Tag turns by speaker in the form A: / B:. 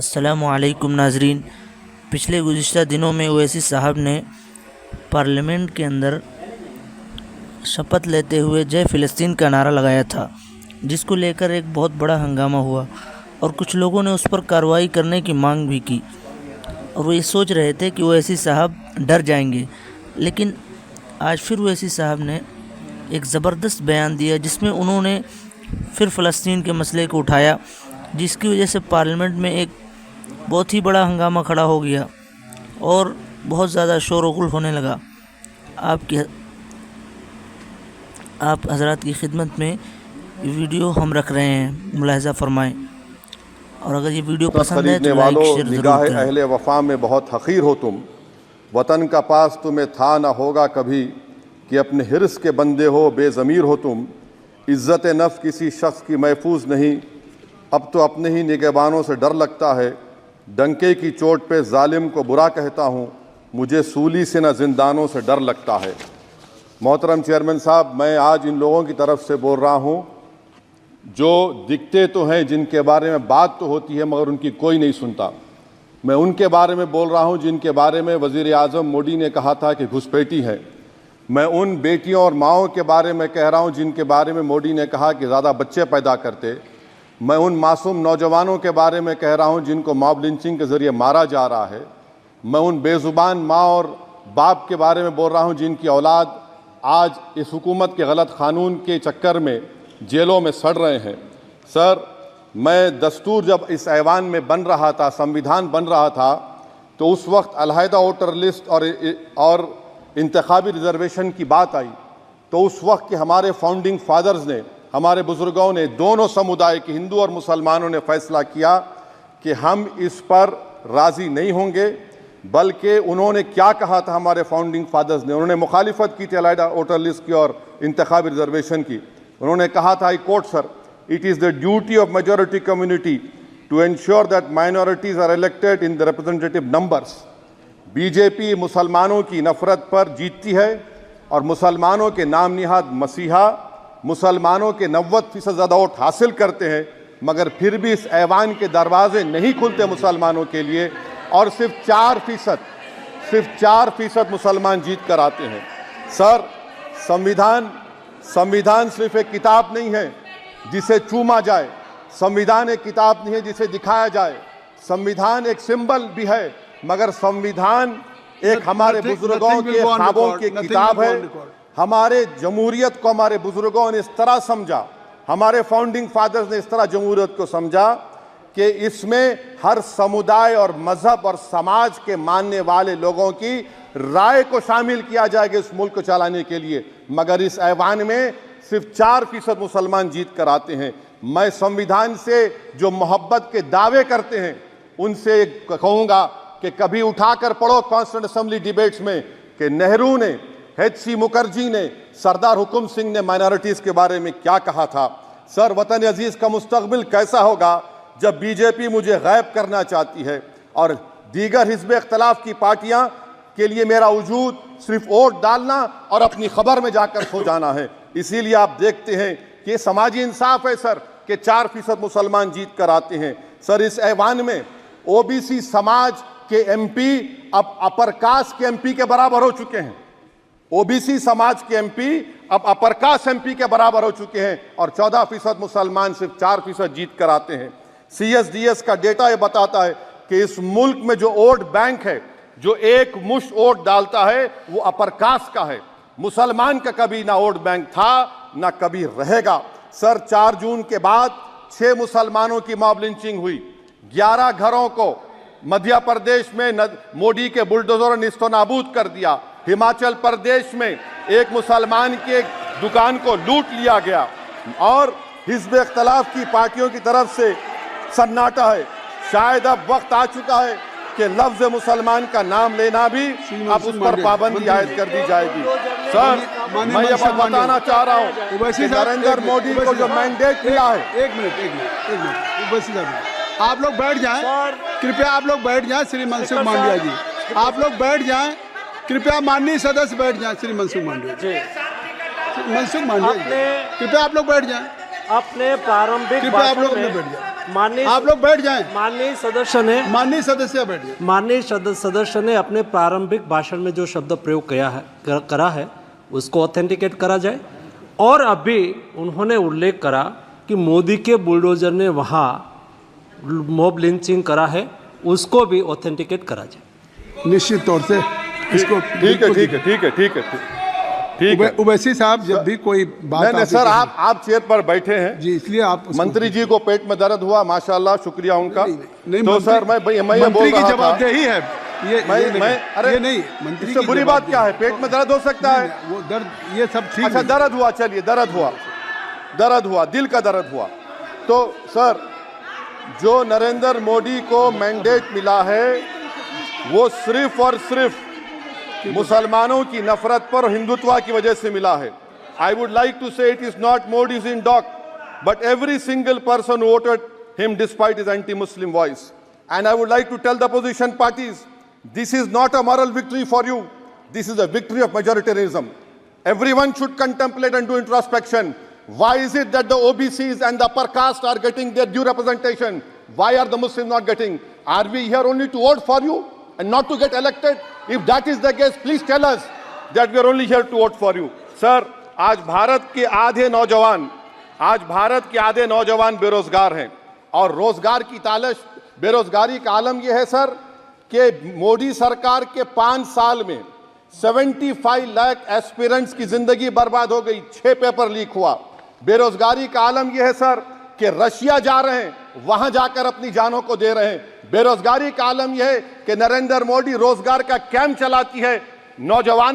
A: अस्सलामुअलैकुम नाजरीन। पिछले गुज़िश्ता दिनों में ओवैसी साहब ने पार्लियामेंट के अंदर शपथ लेते हुए जय फ़िलिस्तीन का नारा लगाया था, जिसको लेकर एक बहुत बड़ा हंगामा हुआ और कुछ लोगों ने उस पर कार्रवाई करने की मांग भी की। और वो ये सोच रहे थे कि ओवैसी साहब डर जाएंगे, लेकिन आज फिर ओवैसी साहब ने एक ज़बरदस्त बयान दिया जिसमें उन्होंने फिर फ़लस्तीन के मसले को उठाया, जिसकी वजह से पार्लियामेंट में एक बहुत ही बड़ा हंगामा खड़ा हो गया और बहुत ज़्यादा शोर गुल होने लगा। आप हज़रात की खिदमत में ये वीडियो हम रख रहे हैं, मुलाहिज़ा फरमाएं। और अगर ये वीडियो पसंद है तो लाइक शेयर ज़रूर करें।
B: अहले वफ़ा में बहुत हक़ीर हो तुम, वतन का पास तुम्हें था ना होगा कभी, कि अपने हिर्स के बंदे हो बेज़मीर हो तुम। इज़्ज़त नफ्स किसी शख्स की महफूज नहीं, अब तो अपने ही निगहबानों से डर लगता है। डंके की चोट पे जालिम को बुरा कहता हूँ, मुझे सूली से न जिंदानों से डर लगता है। मोहतरम चेयरमैन साहब, मैं आज इन लोगों की तरफ से बोल रहा हूँ जो दिखते तो हैं, जिनके बारे में बात तो होती है मगर उनकी कोई नहीं सुनता। मैं उनके बारे में बोल रहा हूँ जिनके बारे में वज़ीर आज़म मोदी ने कहा था कि घुसपैठी है। मैं उन बेटियों और माओं के बारे में कह रहा हूँ जिनके बारे में मोदी ने कहा कि ज़्यादा बच्चे पैदा करते। मैं उन मासूम नौजवानों के बारे में कह रहा हूं जिनको मॉब लिंचिंग के ज़रिए मारा जा रहा है। मैं उन बेज़ुबान माँ और बाप के बारे में बोल रहा हूं जिनकी औलाद आज इस हुकूमत के गलत कानून के चक्कर में जेलों में सड़ रहे हैं। सर, मैं दस्तूर जब इस ऐवान में बन रहा था, संविधान बन रहा था, तो उस वक्त अलहदा वोटर लिस्ट और इंतखाबी रिजर्वेशन की बात आई, तो उस वक्त के हमारे फाउंडिंग फादर्स ने, हमारे बुजुर्गों ने, दोनों समुदाय के हिंदू और मुसलमानों ने फैसला किया कि हम इस पर राज़ी नहीं होंगे। बल्कि उन्होंने क्या कहा था हमारे फाउंडिंग फादर्स ने, उन्होंने मुखालिफत की थी अलहदा वोटर लिस्ट की और इंतखाबी रिजर्वेशन की। उन्होंने कहा था, I quote sir, it is the duty of majority community to ensure that minorities are elected in the representative numbers. BJP मुसलमानों की नफरत पर जीतती है और मुसलमानों के नाम निहाद मसीहा मुसलमानों के 90% ज़्यादा वोट हासिल करते हैं, मगर फिर भी इस ऐवान के दरवाजे नहीं खुलते मुसलमानों के लिए, और सिर्फ 4% मुसलमान जीत कर आते हैं। सर, संविधान सिर्फ एक किताब नहीं है जिसे चूमा जाए, संविधान एक किताब नहीं है जिसे दिखाया जाए, संविधान एक सिंबल भी है, मगर संविधान एक हमारे बुजुर्गों के ख्वाबों की किताब है। हमारे जमहूरियत को हमारे बुजुर्गों ने इस तरह समझा, हमारे फाउंडिंग फादर्स ने इस तरह जमहूरियत को समझा कि इसमें हर समुदाय और मजहब और समाज के मानने वाले लोगों की राय को शामिल किया जाएगा इस मुल्क को चलाने के लिए। मगर इस ऐवान में सिर्फ 4% मुसलमान जीत कर आते हैं। मैं संविधान से जो मोहब्बत के दावे करते हैं उनसे कहूँगा कि कभी उठाकर पढ़ो कॉन्स्टिट्यूएंट असेंबली डिबेट्स में कि नेहरू ने, H.C. मुखर्जी ने, सरदार हुकुम सिंह ने माइनॉरिटीज़ के बारे में क्या कहा था। सर, वतन अजीज़ का मुस्तकबिल कैसा होगा जब बीजेपी मुझे गायब करना चाहती है और दीगर हिज़्ब इख्तिलाफ की पार्टियां के लिए मेरा वजूद सिर्फ वोट डालना और अपनी खबर में जाकर सो जाना है। इसीलिए आप देखते हैं कि समाजी इंसाफ है सर कि 4% मुसलमान जीत कर आते हैं। सर, इस ऐवान में OBC समाज के MP अब अपर कास्ट के MP के बराबर हो चुके हैं। OBC समाज के MP अब अपर कास्ट MP के बराबर हो चुके हैं और 14% मुसलमान सिर्फ 4% जीत कर आते हैं। CSDS का डेटा ये बताता है कि इस मुल्क में जो वोट बैंक है, जो एक मुश्त वोट डालता है, वो अपर कास्ट का है। मुसलमान का कभी ना वोट बैंक था ना कभी रहेगा। सर, 4 जून के बाद 6 मुसलमानों की मॉब लिंचिंग हुई, 11 घरों को मध्य प्रदेश में मोदी के बुलडोजर ने निस्तो नाबूद कर दिया। हिमाचल प्रदेश में एक मुसलमान की एक दुकान को लूट लिया गया और हिज़्ब इख्तिलाफ की पार्टियों की तरफ से सन्नाटा है। शायद अब वक्त आ चुका है कि लफ्ज़ मुसलमान का नाम लेना भी अब उस पर पाबंदी आयद कर दी जाएगी। सर, मैं ये बात बताना चाह रहा हूँ कि नरेंद्र मोदी को जो मैंडेट मिला है।
C: एक मिनट, आप लोग बैठ जाएं, कृपया आप लोग बैठ जाएं। श्री मनसुख मांडविया जी, आप लोग बैठ जाएं, कृपया माननीय सदस्य बैठ जाएं। श्री मनसुख मांडविया जी, कृपया आप लोग बैठ जाएं।
D: अपने प्रारंभिक
C: कृपया आप लोग बैठ जाएं।
D: माननीय
C: आप लोग बैठ जाएं।
D: माननीय सदस्य ने
C: माननीय सदस्य बैठ जाएं।
D: माननीय सदस्य ने अपने प्रारंभिक भाषण में जो शब्द प्रयोग करा है उसको ऑथेंटिकेट करा जाए। और अभी उन्होंने उल्लेख करा कि मोदी के बुलडोजर ने वहाँ मॉब लिंचिंग करा है, उसको भी ऑथेंटिकेट करा जाए।
C: निश्चित तौर से इसको
B: ठीक है।
C: उवैसी साहब जब भी कोई बात
B: नहीं सर, आप चेयर पर बैठे हैं
C: जी, इसलिए आप
B: मंत्री जी को पेट में दर्द हुआ, माशाल्लाह, शुक्रिया उनका।
C: नहीं,
B: तो सर मैं
C: मंत्री की जवाबदेही है
B: अरे
C: नहीं, मंत्री
B: इससे बुरी बात क्या है? पेट में दर्द हो सकता है,
C: वो दर्द ये सब ठीक।
B: अच्छा दर्द हुआ, चलिए दर्द हुआ, दिल का दर्द हुआ। तो सर, जो नरेंद्र मोदी को मैंडेट मिला है वो सिर्फ और सिर्फ मुसलमानों की नफरत पर हिंदुत्व की वजह से मिला है। I would like to say it is not Modi's in dock, but every single person voted him despite his anti Muslim voice. And I would like to tell the opposition parties, this is not a moral victory for you, this is a victory of majoritarianism. Everyone should contemplate and do introspection. Why is it that the OBCs and the upper caste are getting their due representation? Why are the Muslims not getting? Are we here only to vote for you and not to get elected? If that is the case, please tell us that we are only here to vote for you. Sir, आज भारत के आधे नौजवान बेरोजगार हैं और रोजगार की तालाश, बेरोजगारी का आलम यह है सर कि मोदी सरकार के 5 साल में 75 लाख एस्पिरेंट्स की जिंदगी बर्बाद हो गई, 6 पेपर लीक हुआ। बेरोजगारी का आलम यह है सर कि रशिया जा रहे हैं, वहां जाकर अपनी जानों को दे रहे हैं। बेरोजगारी का आलम यह है कि नरेंद्र मोदी रोजगार का कैंप चलाती है, नौजवान